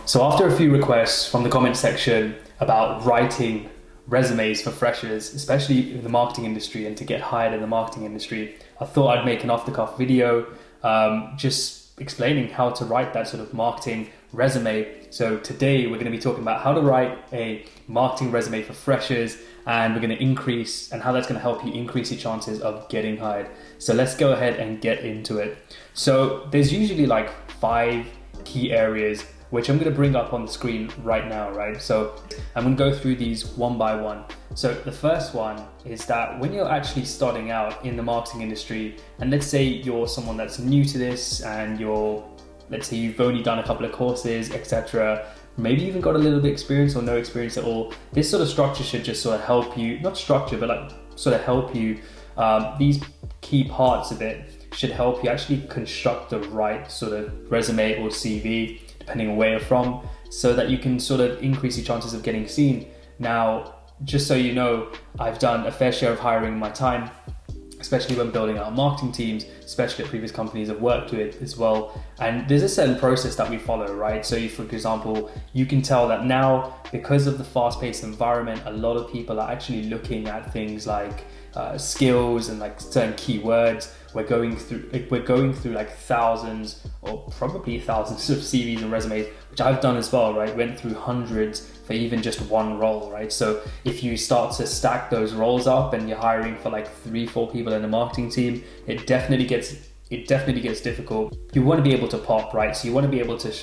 So after a few requests from the comment section about writing resumes for freshers, especially in the marketing industry and to get hired in the marketing industry, I thought I'd make an off-the-cuff video just explaining how to write that sort of marketing resume. So today we're going to be talking about how to write a marketing resume for freshers, and we're going to increase and how that's going to help you increase your chances of getting hired. So let's go ahead and get into it. So there's usually like 5 key areas which I'm going to bring up on the screen right now, right? So I'm going to go through these one by one. So the first one is that when you're actually starting out in the marketing industry, and let's say you're someone that's new to this and let's say you've only done a couple of courses, etc. Maybe even got a little bit experience or no experience at all. This sort of structure should just sort of help you, not structure, but like sort of help you. These key parts of it should help you actually construct the right sort of resume or CV, depending on where you're from, so that you can sort of increase your chances of getting seen. Now, just so you know, I've done a fair share of hiring in my time, especially when building out marketing teams, especially at previous companies I've worked with as well. And there's a certain process that we follow, right? So for example, you can tell that now, because of the fast-paced environment, a lot of people are actually looking at things like skills and like certain keywords. We're going through like thousands or probably thousands of CVs and resumes, which I've done as well, right? Went through hundreds for even just one role, right? So if you start to stack those roles up and you're hiring for like 3-4 people in the marketing team, it definitely gets difficult. You want to be able to pop, right? So you want to be able to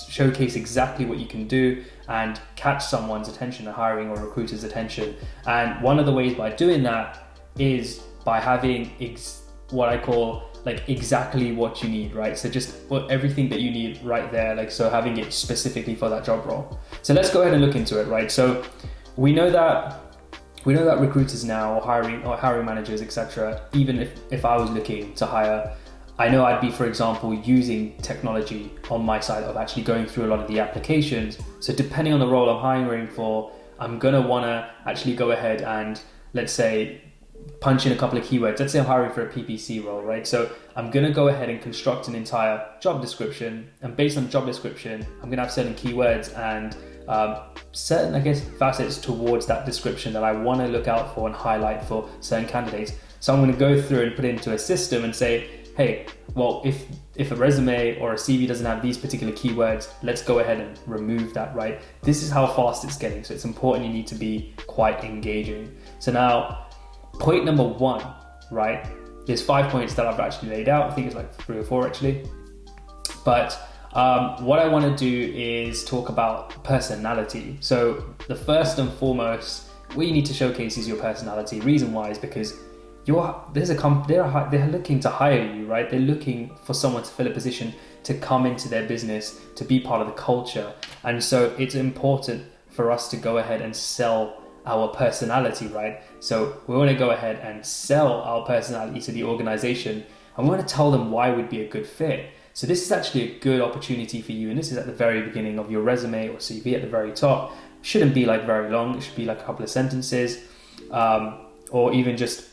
showcase exactly what you can do and catch someone's attention, a hiring or recruiter's attention. And one of the ways by doing that is by having what I call like exactly what you need, right? So just everything that you need right there, like so having it specifically for that job role. So let's go ahead and look into it, right? So we know that recruiters now, or hiring managers, etc. Even if I was looking to hire, I know I'd be, for example, using technology on my side of actually going through a lot of the applications. So depending on the role I'm hiring for, I'm gonna wanna actually go ahead and, let's say, punch in a couple of keywords. Let's say I'm hiring for a PPC role, right? So I'm gonna go ahead and construct an entire job description, and based on the job description, I'm gonna have certain keywords and certain, I guess, facets towards that description that I wanna look out for and highlight for certain candidates. So I'm gonna go through and put it into a system and say, hey, well, if a resume or a CV doesn't have these particular keywords, let's go ahead and remove that, right? This is how fast it's getting. So it's important, you need to be quite engaging. So now, point number 1, right? There's 5 points that I've actually laid out. I think it's like 3 or 4 actually. But what I want to do is talk about personality. So the first and foremost, what you need to showcase is your personality. Reason why is because they're looking to hire you, right? They're looking for someone to fill a position, to come into their business, to be part of the culture. And so it's important for us to go ahead and sell our personality, right? So we want to go ahead and sell our personality to the organization, and we want to tell them why we'd be a good fit. So this is actually a good opportunity for you, and this is at the very beginning of your resume or CV at the very top. Shouldn't be like very long. It should be like a couple of sentences, or even just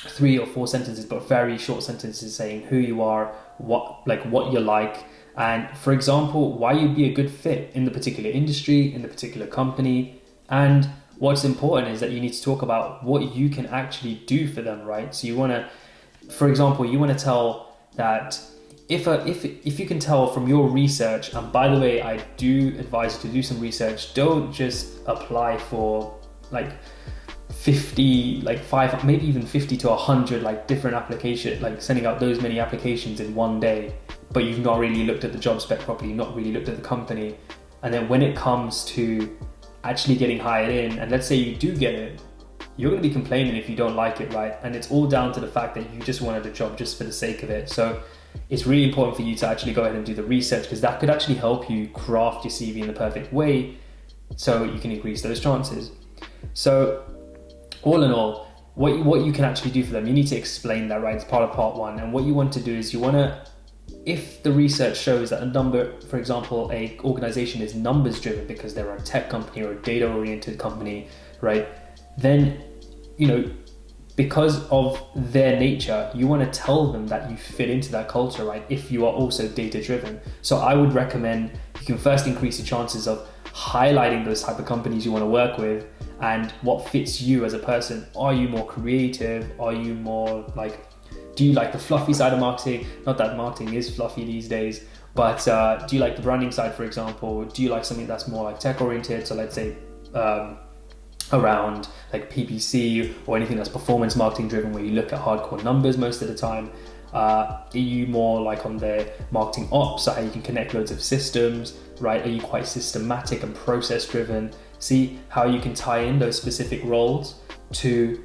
3 or 4 sentences, but very short sentences saying who you are, what you're like, and for example, why you'd be a good fit in the particular industry, in the particular company. And what's important is that you need to talk about what you can actually do for them, right? So you want to, for example, you want to tell that if you can tell from your research, and by the way, I do advise you to do some research. Don't just apply for like 50, like 5, maybe even 50 to 100 like different applications, like sending out those many applications in one day, but you've not really looked at the job spec properly, not really looked at the company. And then when it comes to actually getting hired in, and let's say you do get it, you're going to be complaining if you don't like it, right? And it's all down to the fact that you just wanted a job just for the sake of it. So it's really important for you to actually go ahead and do the research, because that could actually help you craft your CV in the perfect way so you can increase those chances. So all in all, what you can actually do for them, you need to explain that, right? It's part of part 1. And what you want to do is you want to, if the research shows that a number, for example, a organization is numbers driven because they're a tech company or a data oriented company, right? Then, because of their nature, you want to tell them that you fit into that culture, right? If you are also data driven. So I would recommend you can first increase the chances of highlighting those type of companies you want to work with and what fits you as a person. Are you more creative? Are you more like, do you like the fluffy side of marketing? Not that marketing is fluffy these days, but do you like the branding side, for example? Do you like something that's more like tech oriented? So let's say around like PPC or anything that's performance marketing driven, where you look at hardcore numbers most of the time. Are you more like on the marketing ops, so how you can connect loads of systems, right? Are you quite systematic and process driven? See how you can tie in those specific roles to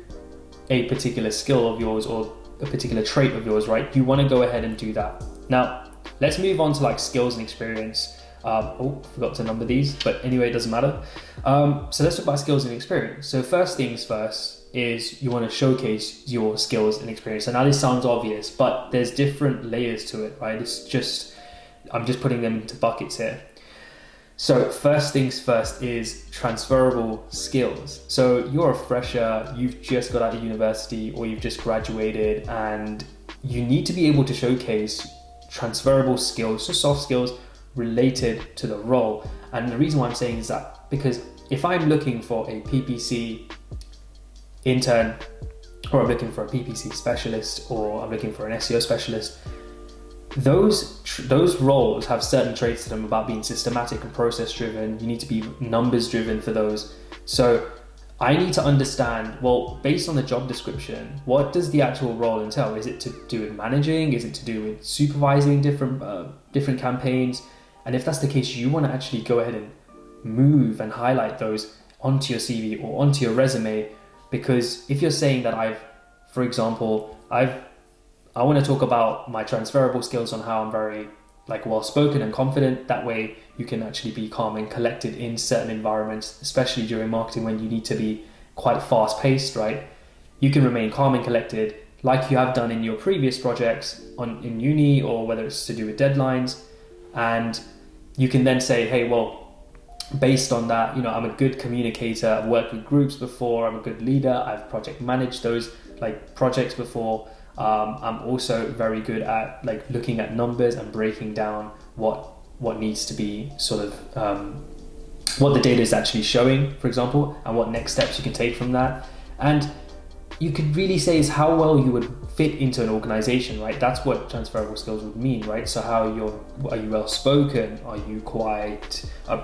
a particular skill of yours or a particular trait of yours, right? You want to go ahead and do that. Now, let's move on to like skills and experience. Forgot to number these, but anyway, it doesn't matter. So let's talk about skills and experience. So first things first is you want to showcase your skills and experience. And now this sounds obvious, but there's different layers to it, right? I'm just putting them into buckets here. So first things first is transferable skills. So you're a fresher, you've just got out of university or you've just graduated, and you need to be able to showcase transferable skills, so soft skills related to the role. And the reason why I'm saying is that because if I'm looking for a PPC intern, or I'm looking for a PPC specialist, or I'm looking for an SEO specialist, those roles have certain traits to them about being systematic and process driven. You need to be numbers driven for those. So I need to understand, well, based on the job description, what does the actual role entail? Is it to do with managing? Is it to do with supervising different campaigns? And if that's the case, you want to actually go ahead and move and highlight those onto your CV or onto your resume. Because if you're saying that I want to talk about my transferable skills on how I'm very like well-spoken and confident, that way you can actually be calm and collected in certain environments, especially during marketing when you need to be quite fast-paced, right? You can remain calm and collected like you have done in your previous projects in uni, or whether it's to do with deadlines. And you can then say, hey, well, based on that, I'm a good communicator, I've worked with groups before, I'm a good leader, I've project managed those like projects before. I'm also very good at like looking at numbers and breaking down what needs to be sort of what the data is actually showing, for example, and what next steps you can take from that. And you could really say is how well you would fit into an organization, right? That's what transferable skills would mean, right? So are you well spoken? Are you quite are you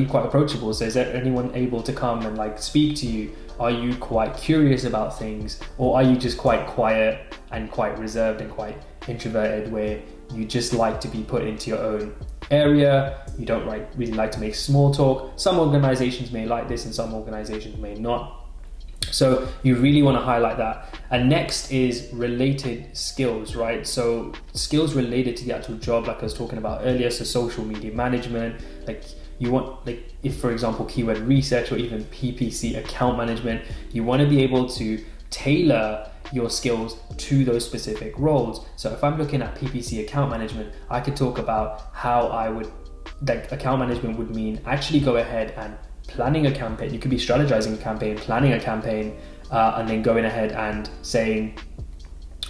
quite approachable? So is there anyone able to come and like speak to you? Are you quite curious about things, or are you just quite quiet and quite reserved and quite introverted, where you just like to be put into your own area? You don't really like to make small talk. Some organizations may like this and some organizations may not. So you really want to highlight that. And next is related skills, right? So skills related to the actual job, like I was talking about earlier. So social media management, like you want, like if for example keyword research or even PPC account management, you want to be able to tailor your skills to those specific roles. So if I'm looking at PPC account management, I could talk about how account management would mean actually go ahead and planning a campaign. You could be strategizing a campaign, planning a campaign, and then going ahead and saying,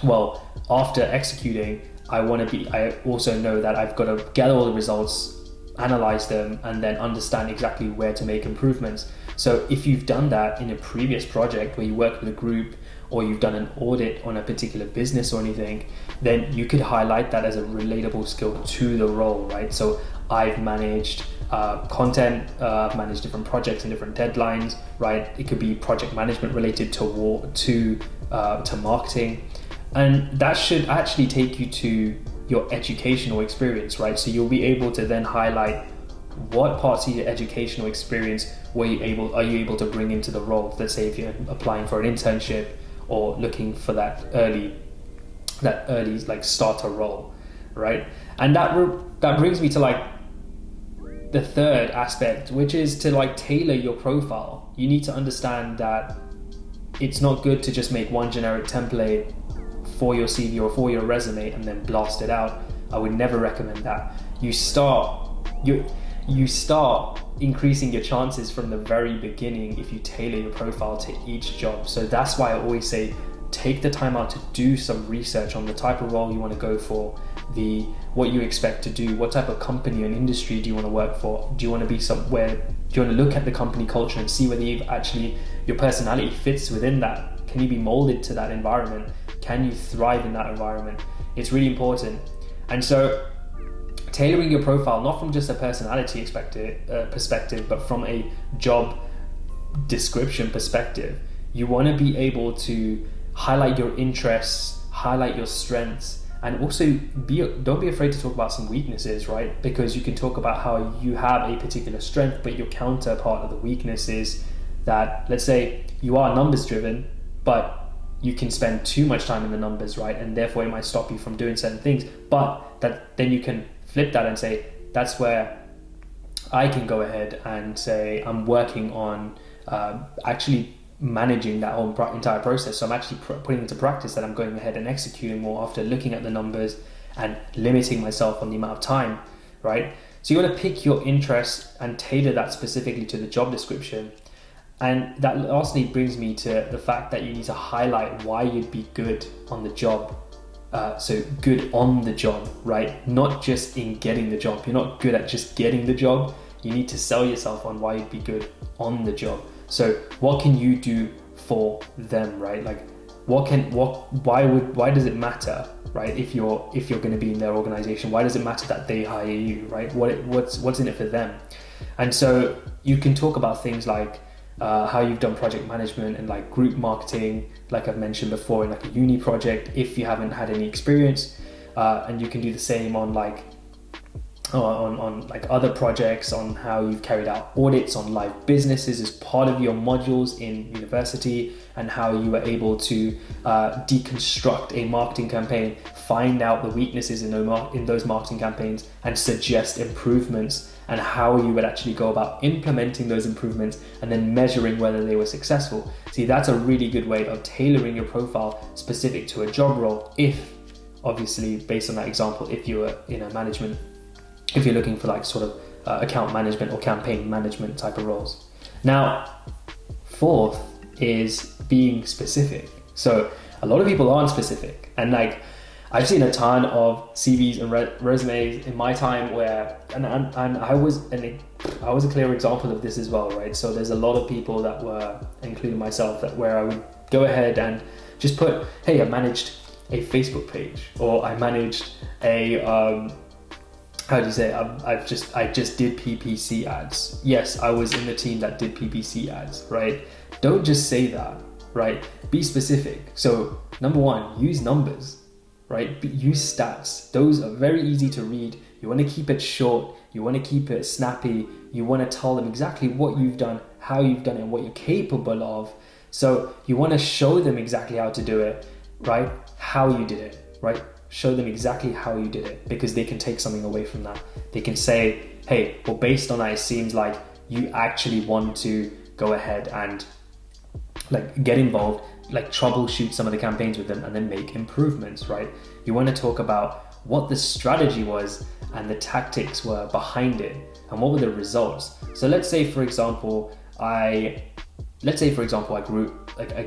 well, after executing, I also know that I've got to gather all the results, analyze them, and then understand exactly where to make improvements. So if you've done that in a previous project where you worked with a group, or you've done an audit on a particular business or anything, then you could highlight that as a relatable skill to the role, right? So I've managed content, I've managed different projects and different deadlines, right? It could be project management related to marketing, and that should actually take you to your educational experience, right? So you'll be able to then highlight what parts of your educational experience are you able to bring into the role. Let's say if you're applying for an internship or looking for that early like starter role, right? And that brings me to like the third aspect, which is to like tailor your profile. You need to understand that it's not good to just make one generic template for your CV or for your resume and then blast it out. I would never recommend that. you start increasing your chances from the very beginning if you tailor your profile to each job. So that's why I always say, take the time out to do some research on the type of role you want to go for, what you expect to do, what type of company and industry do you want to work for, do you want to be somewhere, do you want to look at the company culture and see whether your personality fits within that. Can you be molded to that environment? Can you thrive in that environment? It's really important. And so tailoring your profile, not from just a personality perspective, but from a job description perspective, you want to be able to highlight your interests, highlight your strengths, and also don't be afraid to talk about some weaknesses, right? Because you can talk about how you have a particular strength, but your counterpart of the weakness is that, let's say you are numbers driven, but you can spend too much time in the numbers, right? And therefore it might stop you from doing certain things. But then you can flip that and say, that's where I can go ahead and say, I'm working on actually managing that whole entire process. So I'm actually putting into practice that I'm going ahead and executing more after looking at the numbers and limiting myself on the amount of time, right? So you want to pick your interests and tailor that specifically to the job description. And that lastly brings me to the fact that you need to highlight why you'd be good on the job. So good on the job, right? Not just in getting the job. You're not good at just getting the job. You need to sell yourself on why you'd be good on the job. So what can you do for them, right? Like why does it matter, right? If you're going to be in their organization, why does it matter that they hire you, right? What's in it for them? And so you can talk about things like how you've done project management and like group marketing, like I've mentioned before, in like a uni project, if you haven't had any experience, and you can do the same on like other projects, on how you've carried out audits on live businesses as part of your modules in university, and how you were able to deconstruct a marketing campaign, find out the weaknesses in those marketing campaigns and suggest improvements, and how you would actually go about implementing those improvements and then measuring whether they were successful. See, that's a really good way of tailoring your profile specific to a job role. If obviously, based on that example, if you were in a management, if you're looking for like sort of account management or campaign management type of roles. Now, fourth is being specific. So a lot of people aren't specific, and like I've seen a ton of CVs and resumes in my time where, and I was a clear example of this as well, right? So there's a lot of people that were, including myself, that where I would go ahead and just put, hey, I managed a Facebook page, or I managed a how do you say, I just did PPC ads. Yes, I was in the team that did PPC ads, right? Don't just say that, right? Be specific. So number one, use numbers, right? Use stats. Those are very easy to read. You want to keep it short. You want to keep it snappy. You want to tell them exactly what you've done, how you've done it, and what you're capable of. So you want to show them exactly how to do it, right? How you did it, right? Show them exactly how you did it, because they can take something away from that. They can say, hey, well, based on that, it seems like you actually want to go ahead and like get involved, like troubleshoot some of the campaigns with them and then make improvements, right? You want to talk about what the strategy was and the tactics were behind it and what were the results. So let's say, for example, I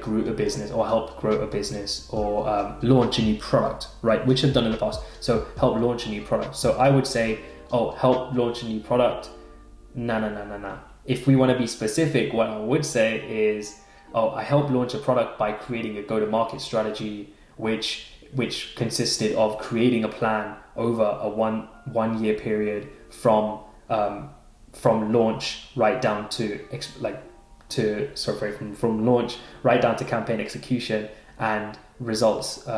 grew a business, or helped grow a business, or launch a new product, right? Which I've done in the past. So help launch a new product. So I would say, oh, help launch a new product. Nah. If we want to be specific, what I would say is, oh, I helped launch a product by creating a go-to-market strategy, which consisted of creating a plan over a one year period from launch right down to from launch right down to campaign execution and results,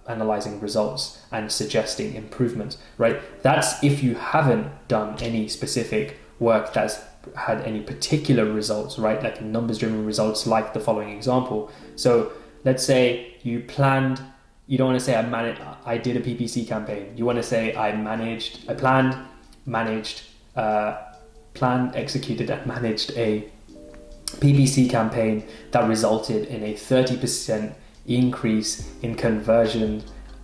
analyzing results and suggesting improvements, right? That's if you haven't done any specific work that's had any particular results, right? Like numbers driven results, like the following example. So let's say you planned, you don't want to say I did a PPC campaign. You want to say I planned, executed and managed a PPC campaign that resulted in a 30% increase in conversion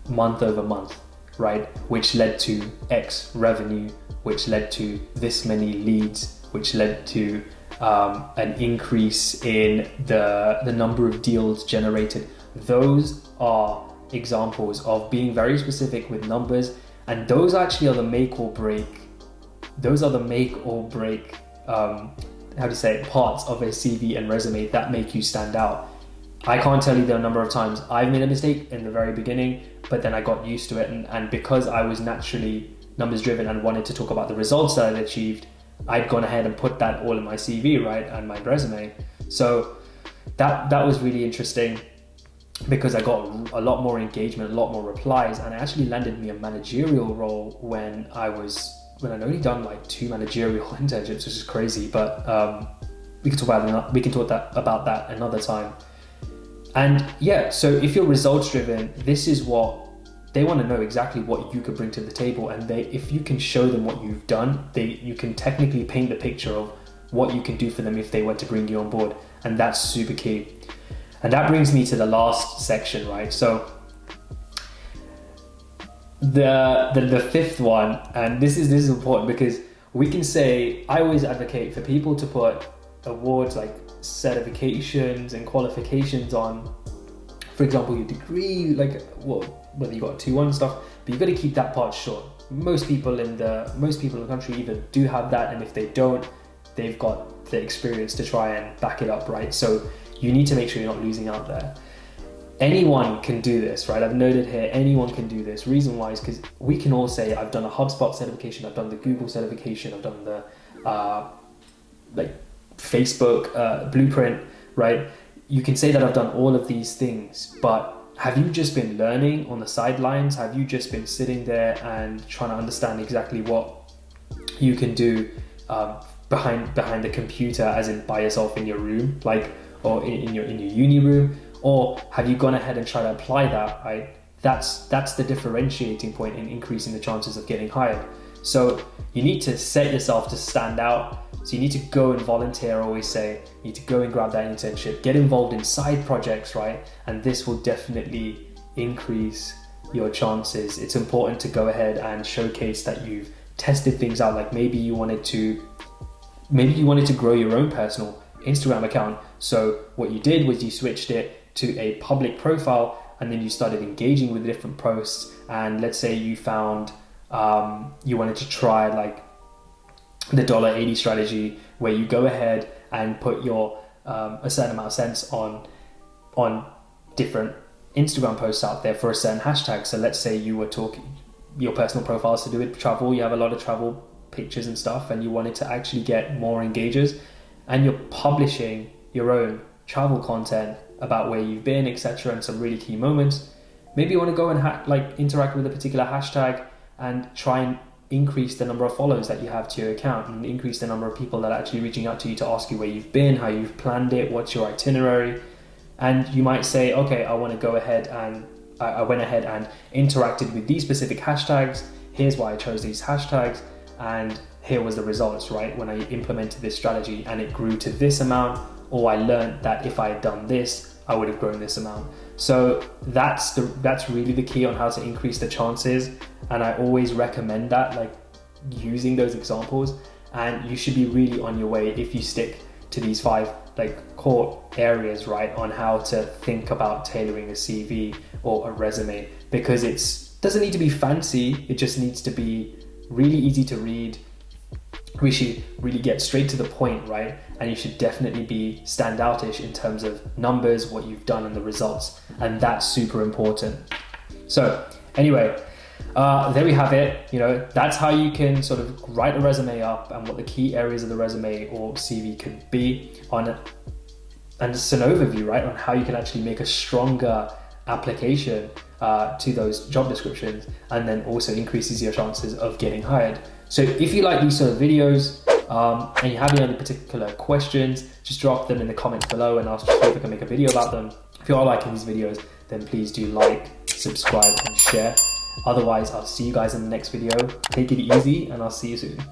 month over month, right? Which led to X revenue which led to this many leads, which led to an increase in the number of deals generated. Those are examples of being very specific with numbers, and those actually are the make or break. Those are the make or break, parts of a CV and resume that make you stand out. I can't tell you the number of times I've made a mistake in the very beginning, but then I got used to it, and because I was naturally numbers driven and wanted to talk about the results that I'd achieved, I'd gone ahead and put that all in my CV, right, and my resume. So that was really interesting, because I got a lot more engagement, a lot more replies, and it actually landed me a managerial role when I'd only done like 2 managerial internships, which is crazy, but we can talk about that another time. And yeah, so if you're results driven, this is what they want to know, exactly what you could bring to the table, and if you can show them what you've done, you can technically paint the picture of what you can do for them if they were to bring you on board, and that's super key. And that brings me to the last section, right? So the fifth one, and this is important, because we can say, I always advocate for people to put awards like certifications and qualifications on, for example, your degree, like whether you got a 2-1 stuff, but you've got to keep that part short. Most people in the country either do have that, and if they don't, they've got the experience to try and back it up, right? So you need to make sure you're not losing out there. Anyone can do this, right? I've noted here, anyone can do this. Reason why is because we can all say, I've done a HubSpot certification, I've done the Google certification, I've done the Facebook blueprint, right? You can say that I've done all of these things, but have you just been learning on the sidelines? Have you just been sitting there and trying to understand exactly what you can do behind the computer, as in by yourself in your room, or in your uni room? Or have you gone ahead and tried to apply that, right? That's the differentiating point in increasing the chances of getting hired. So you need to set yourself to stand out. So you need to go and volunteer, I always say. You need to go and grab that internship, get involved in side projects, right? And this will definitely increase your chances. It's important to go ahead and showcase that you've tested things out. Like maybe you wanted to grow your own personal Instagram account. So what you did was you switched it to a public profile, and then you started engaging with different posts. And let's say you found you wanted to try like the $80 strategy, where you go ahead and put your a certain amount of cents on different Instagram posts out there for a certain hashtag. So let's say you were talking, your personal profile is to do with travel, you have a lot of travel pictures and stuff, and you wanted to actually get more engagers, and you're publishing your own travel content about where you've been, etc., and some really key moments. Maybe you want to go and interact with a particular hashtag and try and increase the number of follows that you have to your account, and increase the number of people that are actually reaching out to you to ask you where you've been, how you've planned it, what's your itinerary. And you might say, okay, I want to go ahead and I went ahead and interacted with these specific hashtags. Here's why I chose these hashtags, and here was the results, right? When I implemented this strategy and it grew to this amount, or I learned that if I had done this, I would have grown this amount. So that's really the key on how to increase the chances. And I always recommend that, like using those examples, and you should be really on your way if you stick to these 5 core areas, right, on how to think about tailoring a CV or a resume, because it doesn't need to be fancy. It just needs to be really easy to read. We should really get straight to the point, right? And you should definitely be standoutish in terms of numbers, what you've done, and the results. And that's super important. So anyway, there we have it. That's how you can sort of write a resume up, and what the key areas of the resume or CV could be on it. And just an overview, right, on how you can actually make a stronger application to those job descriptions, and then also increases your chances of getting hired. So if you like these sort of videos and you have any other particular questions, just drop them in the comments below and I'll see if I can make a video about them. If you are liking these videos, then please do like, subscribe and share. Otherwise, I'll see you guys in the next video. Take it easy and I'll see you soon.